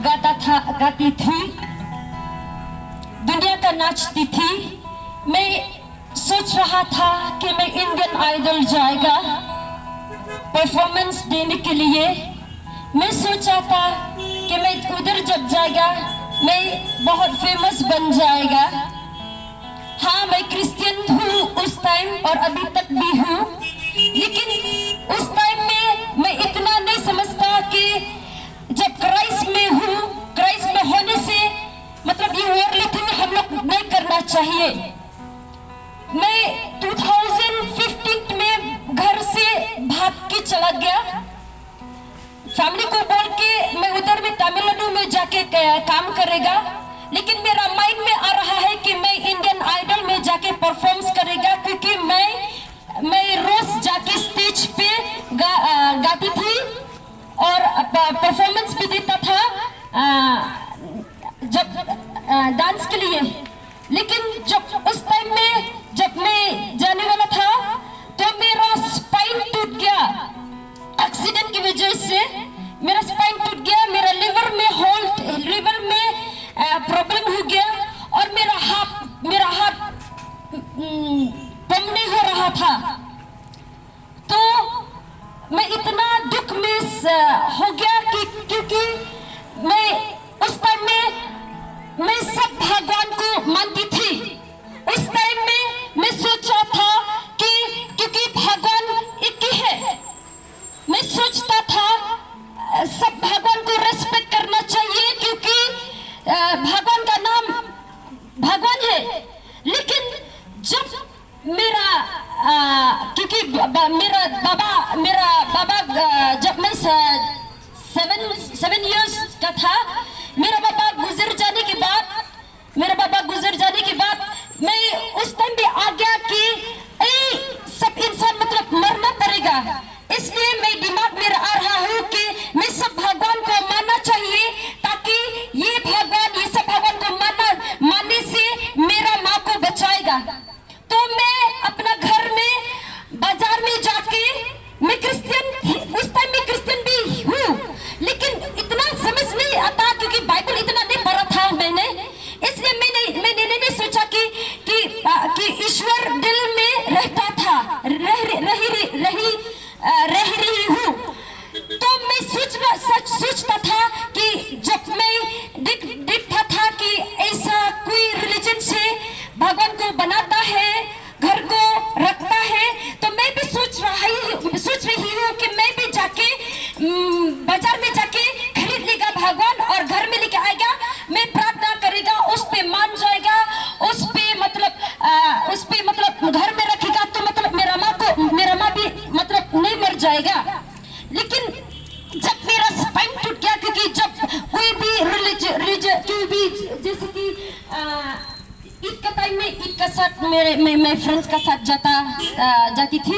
गाती थी, दुनिया का नाचती थी। मैं सोच रहा था कि मैं इंडियन आइडल जाएगा परफॉर्मेंस देने के लिए। मैं सोचा था कि मैं उधर जब जाएगा मैं बहुत फेमस बन जाएगा। हाँ, मैं क्रिश्चियन हूँ उस टाइम और अभी तक भी हूँ, लेकिन उस टाइम में मैं इतना नहीं समझता कि जब क्राइस्ट में हूँ, क्राइस्ट में होने से मतलब ये वर्ल्डली थिंग हम लोग नहीं करना चाहिए। मैं 2015 में घर से भाग के चला गया, फैमिली को बोल के मैं उधर में तमिलनाडु में जाके काम करेगा, लेकिन मेरा माइंड में आ रहा है कि मैं इंडियन आइडल में जाके परफॉर्मेंस करेगा, क्योंकि मैं रोज जाके स्टेज पे गाती थी और परफॉर्मेंस भी देता था जब डांस के लिए। लेकिन जब उस टाइम में जब मैं जाने वाला था तो मेरा स्पाइन टूट गया, एक्सीडेंट की वजह से मेरा स्पाइन टूट गया, मेरा लिवर में प्रॉब्लम हो गया और मेरा हाथ पंप नहीं हो रहा था। तो मैं इतना दुख में हो गया क्योंकि मैं उस टाइम में मैं सब भगवान को मानती थी। उस टाइम में मैं सोचा था कि क्योंकि भगवान एक ही है, मैं सोचता था सब भगवान को रेस्पेक्ट करना चाहिए क्योंकि भगवान का नाम भगवान है। लेकिन जब क्योंकि मेरा बाबा जब मैं 7 इयर्स का था, मेरा बाबा गुजर जाने के बाद मैं उस टाइम भी आ गया कि सब इंसान मतलब मरना पड़ेगा। इसलिए मैं दिमाग में आ रहा हूँ कि मैं सब भगवान को मानना चाहिए, ताकि ये सब भगवान को मानने से मेरा माँ को बचाएगा। तो मैं अपना घर में बाजार में जाके मैं उस टाइम में क्रिश्चियन भी हूँ, लेकिन इतना समझ नहीं आता क्योंकि बाइबल इतना नहीं पढ़ा था मैंने। इसलिए मैंने नहीं सोचा कि ईश्वर दिल में रहता था, रह रही हूँ। तो मैं सोचता था कि जब मैं देखता था कि ऐसा कोई रिलीजन से भगवान को बनाता है, घर को रखता है, तो मैं भी सोच रही हूँ कि मैं भी जाके बाजार में जाके खरीद लेगा भगवान और घर में लेके आएगा, मैं प्रार्थना करेगा, उस पे मान जाएगा, उस पे मतलब घर में रखेगा, तो मतलब मेरा माँ भी मतलब नहीं मर जाएगा। लेकिन जब मेरा स्पाइन टूट गया, क्योंकि जब कोई भी जैसे कि ईद का टाइम में ईद का साथ मैं फ्रेंड्स का साथ जाती थी,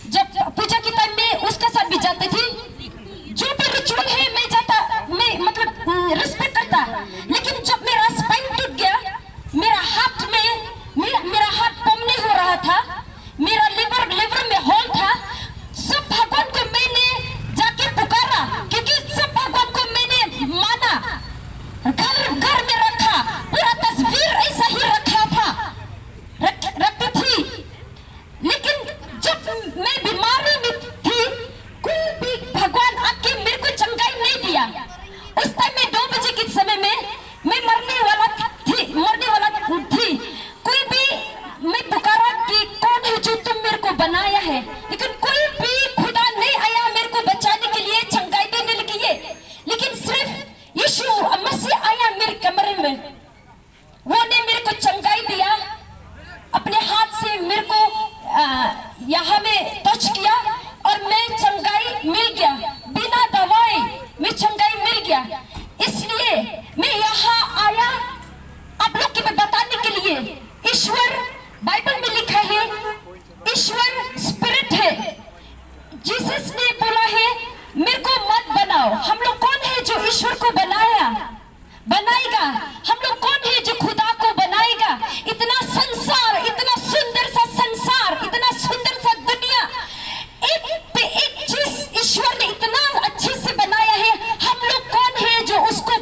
जब पूजा के टाइम में उसका साथ भी जाती थी। जो भी रिचुअल है मैं मतलब रिस्पेक्ट करता। लेकिन जब मेरा स्पाइन टूट गया, मेरा हाथ पंप नहीं हो रहा था, मेरा लिवर में होल था। सब भगवान को मैंने जाके पुकारा, क्योंकि सब भगवान को मैंने माना, घर में रखा, पूरा तस्वीर ऐसा ही रखती थी। लेकिन जब मैं बीमारी में थी, कोई भी भगवान आके मेरे को चंगाई नहीं दिया। उस टाइम में 2 बजे के समय में मैं मरने वाला थी। कोई भी मैं पुकारा कि कौन है जो तुम मेरे को बनाया है, लेकिन कोई भी खुदा नहीं आया मेरे को बचाने के लिए, चंगाई देने के लिए। लेकिन सिर्फ यीशु मसीह आया मेरे कमरे में, वो ने मेरे को चंगाई दिया, अपने हाथ से मेरे को यहाँ में टच किया और मैं चंगाई मिल गया, बिना दवाई में चंगाई मिल गया। इसलिए मैं यहाँ आया आप लोग को बताने के लिए। ईश्वर बाइबल में लिखा है, ईश्वर स्पिरिट है। जीसस ने बोला है मेरे को मत बनाओ। हम लोग कौन है जो ईश्वर को बनाएगा? हम लोग कौन है जो खुदा को बनाएगा? इतना संसार, इतना सुंदर सा संसार, इतना सुंदर सा दुनिया, एक पे एक चीज ईश्वर ने इतना अच्छे से बनाया है। हम लोग कौन है जो उसको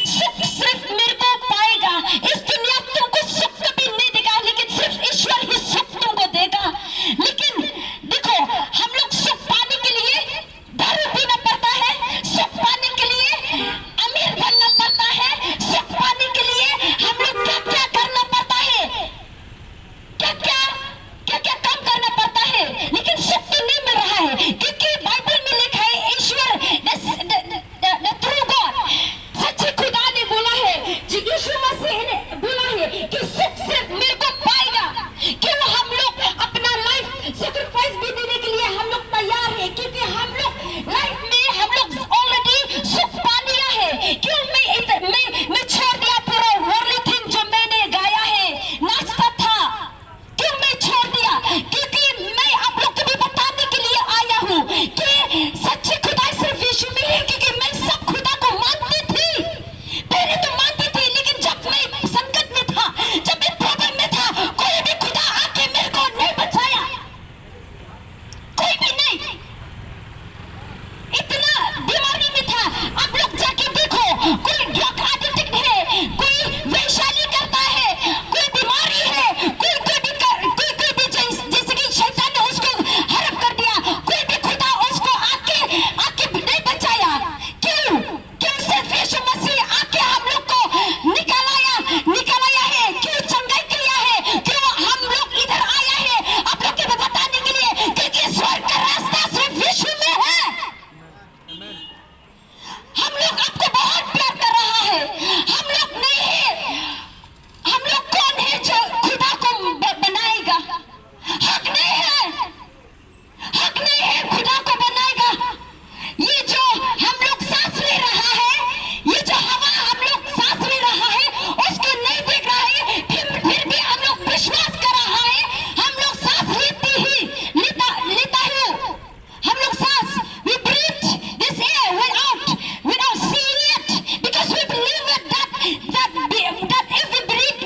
सुख सिर्फ मेरे को पाएगा, इस दुनिया तुमको सुख कभी नहीं देगा, लेकिन सिर्फ ईश्वर ही सुख तुमको देगा। लेकिन देखो, हम लोग सुख पाने के लिए दारू पीना पड़ता है, सुख पाने के लिए अमीर बनना पड़ता है, सुख पाने के लिए हम लोग क्या क्या करना पड़ता है, क्या क्या काम करना पड़ता है, लेकिन सुख तो नहीं मिल रहा है। क्योंकि बाइबल में लिखा है, ईश्वर द ट्रू गॉड, सच्चे खुदा ने बोला है, यीशु मसीह ने बोला है कि सुख सिर्फ मेरे को पाएगा। क्यों हम लोग अपना लाइफ सैक्रिफाइस भी देने के लिए हम लोग तैयार है, क्योंकि हम लोग लाइफ में हम लोग ऑलरेडी सुख पा लिया है। क्यों मैं छोड़ दिया पूरा वर्ल्डली थिंग जो मैंने गाया है, नाचता था, क्यों मैं छोड़ दिया? क्योंकि मैं आप लोग को भी बताने के लिए आया हूँ कि सच्चे खुदा सिर्फ यीशु में है। क्योंकि मैं सब खुदा को मानती थी, पहले तो मानती थी, लेकिन जब मैं संकट में था, जब मैं प्रॉब्लम में था, कोई भी खुदा आके मेरे को नहीं बचाया, कोई भी नहीं। इतना बीमारी में था। आप लोग जाके देखो, कोई ड्रग एडिक्ट है, कोई वैशाली करता है, कोई बीमारी है, कोई भी जैसे कि शैतान ने उसको हड़प कर दिया, कोई भी खुदा उसको आके नहीं बचाया। क्यों सिर्फ यीशु मसीह आके हम लोग को निकालाया है, क्यों चंगाई किया है, क्यों हम लोग इधर आया है आप लोग को बताने के लिए, क्योंकि स्वर्ग का रास्ता सिर्फ यीशु में है। हम लोग आपको बहुत प्यार कर रहा है, हम लोग नहीं है। हम लोग कौन है जो खुदा को बनाएगा? हक नहीं है खुदा को बनाएगा। ये जो हम लोग सांस ले रहा है, ये जो हवा हम लोग सांस ले रहा है, उसको नहीं देख रहा है, फिर भी हम लोग विश्वास कर रहा है। हम लोग सांस लेता हूँ, हम लोग सांस, we breathe this air without seeing it, because we believe that if we breathe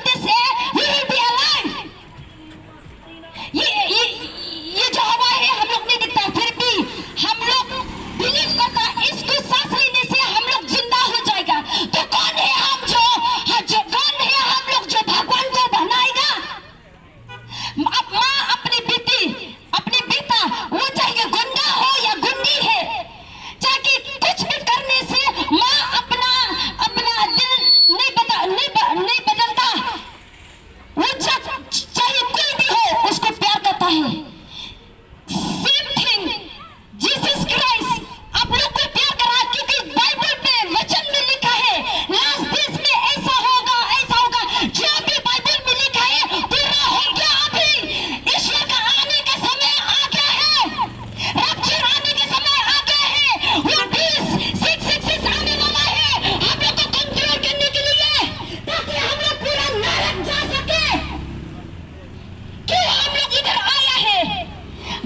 this air, we will be alive. ये जो हवा है हम लोग नहीं दिखता, फिर भी हम लोग बिलीव करता, इसको सांस लेने से हम लोग जिंदा हो जाएगा। तो कौन है हम लोग जो भगवान को बनाएगा? माँ अपनी बेटा, वो चाहे गुंडा हो या गुंडी है, चाहे कुछ भी करने से माँ अपना दिल नहीं बदलता। वो चाहे कोई भी हो, उसको प्यार करता है। सेम थिंग जीसस क्राइस्ट आप लोग को प्यार करा, क्योंकि बाइबल में वचन में लिखा है, लास्ट डेज में ऐसा होगा। जो भी बाइबल में लिखा है पूरा हो गया। अभी ईश्वर का आने का समय आ गया है, रैप्चर आने का समय आ गया है, वो 666 आने वाला है हम लोग को कंट्रोल करने के लिए, ताकि हम लोग पूरा नरक जा सके। क्यों हम लोग इधर आया है?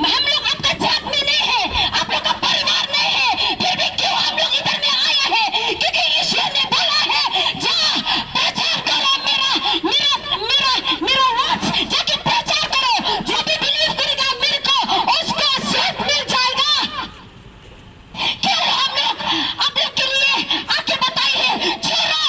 हम लोग आपका जात में नहीं है, आप लोग का परिवार नहीं है, फिर भी क्यों हम लोग इधर में आया है? क्योंकि ईश्वर ने बोला है, जा प्रचार करो मेरा वर्ड्स, जाके प्रचार करो। जो भी बिलीव करेगा मेरे को, उसको स्वर्ग मिल जाएगा। क्यों हम लोग आप लोग के लिए आके बताइए, छोड़ो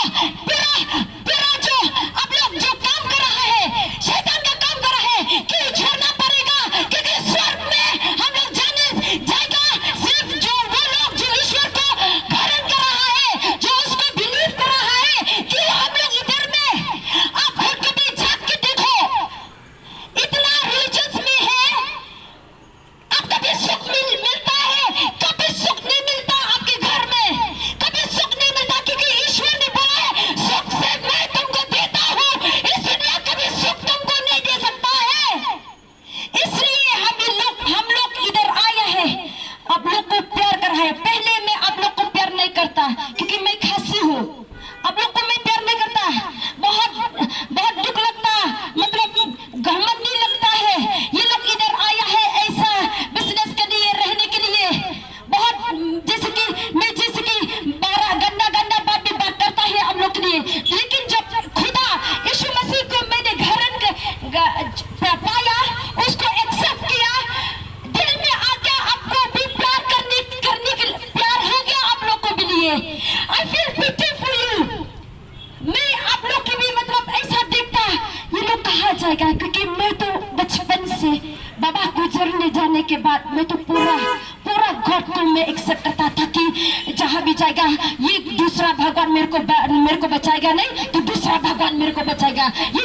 तेरा जो आप लोग जो काम कर रहा है, शैतान का काम कर रहा है, क्यों छोड़ना पड़ेगा? क्योंकि स्वर्ग में हम लोग जाने जाएगा सिर्फ वो लोग जो ईश्वर को ग्रहण कर रहा है, जो उसको बिलीव कर रहा है। क्यों हम लोग इधर में? आप खुद कभी झांक के देखो, इतना रिलीजियस में है, आप कभी सुख मिलता है? कभी सुख नहीं मिलता आपके घर में, कभी सुख नहीं मिलता, क्योंकि ईश्वर ने बोला है, सुख से मैं तुमको देता हूँ, इस दुनिया कभी सुख तुमको नहीं दे सकता है। इसलिए हम लोग इधर आया है, आप लोग को प्यार कर रहा है। पहले मैं आप लोग को प्यार नहीं करता, क्योंकि मैं खासी हूँ, आप लोग को मैं प्यार नहीं करता, बहुत दुख लगता, मतलब गहमत नहीं लगता है। ये लोग इधर आया है ऐसा बिजनेस के लिए, रहने के लिए, बहुत जैसे कि 12 गंदा बात भी बात करता है आप लोग के लिए। लेकिन जब खुदा यीशु मसीह को मैंने पाया, उसको एक्सेप्ट किया, दिल में आ गया, आपको भी प्यार करने के प्यार हो गया आप लोग को भी लिए। जाएगा, क्योंकि मैं तो बचपन से बाबा गुजरने जाने के बाद मैं तो पूरा गॉड को मैं एक्सेप्ट करता था कि जहाँ भी जाएगा ये दूसरा भगवान मेरे को बचाएगा, नहीं तो दूसरा भगवान मेरे को बचाएगा, ये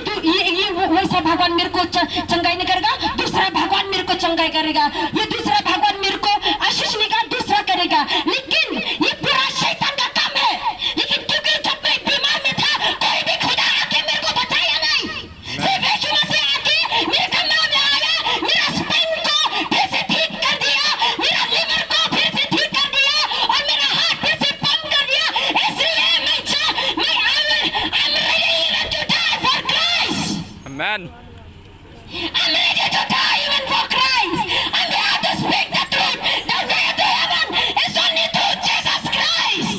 वैसा भगवान मेरे को चंगाई नहीं करेगा, दूसरा भगवान मेरे को चंगाई करेगा, ये दूसरा भगवान मेरे को आशीष देगा, दूसरा करेगा। लेकिन ये पूरा शैतान का काम है। लेकिन क्योंकि जब मैं बीमार में था, कोई भी खुदा आके मेरे को बचाया नहीं, सिर्फ यीशु मसीह आके मेरे कमरे में आया, मेरा स्पाइन को फिर से ठीक कर दिया, मेरा लिवर को फिर से ठीक कर दिया और मेरा हार्ट फिर से पंप कर दिया। इसलिए I'm ready to die for Christ. Amen. I'm ready to die even for Christ. I'm here to speak the truth. The way to heaven is only through Jesus Christ.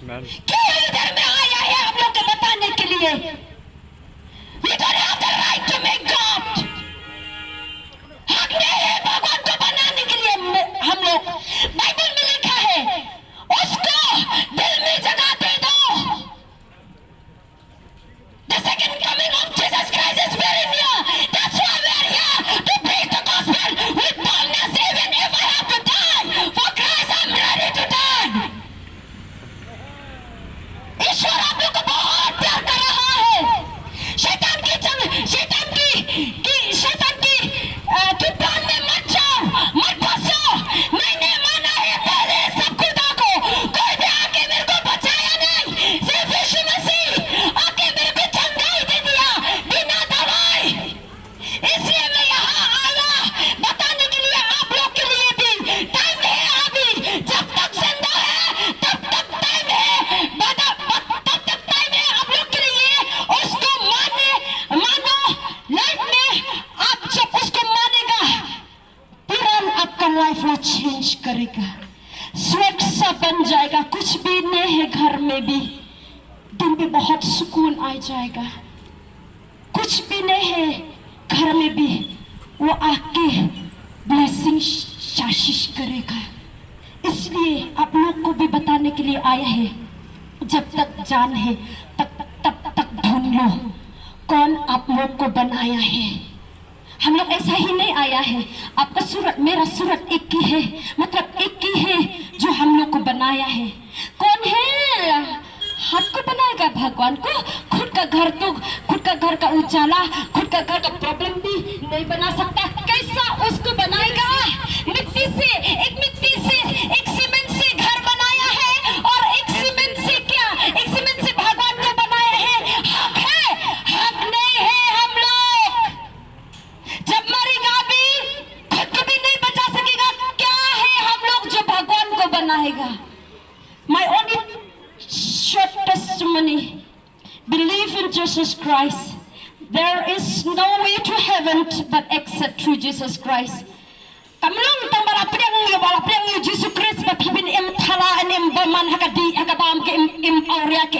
Amen. क्यों इधर में आया है हम लोग को बताने के लिए? We don't have the right to make God. हक नहीं है भगवान को बनाने के लिए हम लोग। बाइबल में लिखा है, उसको दिल में जगह दे दो। The second coming of Jesus Christ is very near. That's why we are here to preach the gospel with boldness, even if I have to die. For Christ, I'm ready to die. ईश्वर आप लोग को बहुत प्यार कर रहा है। शैतान की प्राण में मत जाओ, मत फंसो। मैंने माना है पहले सब खुदा को, कोई भी आके मेरे को बचाया नहीं, सिर्फ यीशु मसीह आके मेरे को चंगाई दे दिया बिना दवाई। इसलिए मैं यहाँ आया बताने के लिए, आप लोग के लिए भी टाइम है अभी। जब तक जिंदा है तब तक टाइम है, तब तक टाइम है आप लोग के लिए। उसको मानो लाइफ में। आप जब उसको मानेगा, तुरंत आपका लाइफ वो चेंज करेगा, स्वर्ग सा बन जाएगा। कुछ भी नहीं है घर में भी, दिन में बहुत सुकून आ जाएगा। कुछ भी नहीं है घर में भी, वो आके ब्लेसिंग आशीष करेगा। इसलिए आप लोग को भी बताने के लिए आया है, जब तक जान है तब तक ढूंढ लो कौन आप लोग को बनाया है। हम लोग ऐसा ही नहीं आया है। आपका सूरत मेरा सूरत एक ही है, मतलब एक ही है जो हम लोग को बनाया है। कौन है हाथ को बनाएगा भगवान को? खुद का घर का उजाला, खुद का घर का प्रॉब्लम भी नहीं बना सकता। कैसा उसको बनाएगा? मिट्टी से, एक सीमेंट से घर बनाया है, और एक सीमेंट से भगवान को बनाया है। हक नहीं है हम लोग। जब मरेगा भी खुद को भी नहीं बचा सकेगा, क्या है हम लोग जो भगवान को बनाएगा? My only short testimony, believe in Jesus Christ. There is no way to heaven but except through Jesus Christ. Kamlong tambara priang ni Jesus Christ ba pibin em thala em beman hakadi hakabam ke em auria ke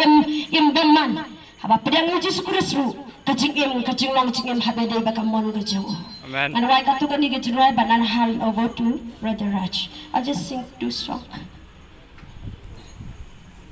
em beman. Haba priang ni Jesus Christ ru kajing long jing em habede ba kamon gejau. Amen. And why katu kani gejroi banan hal over to Brother Raj. I'll just sing 2 songs.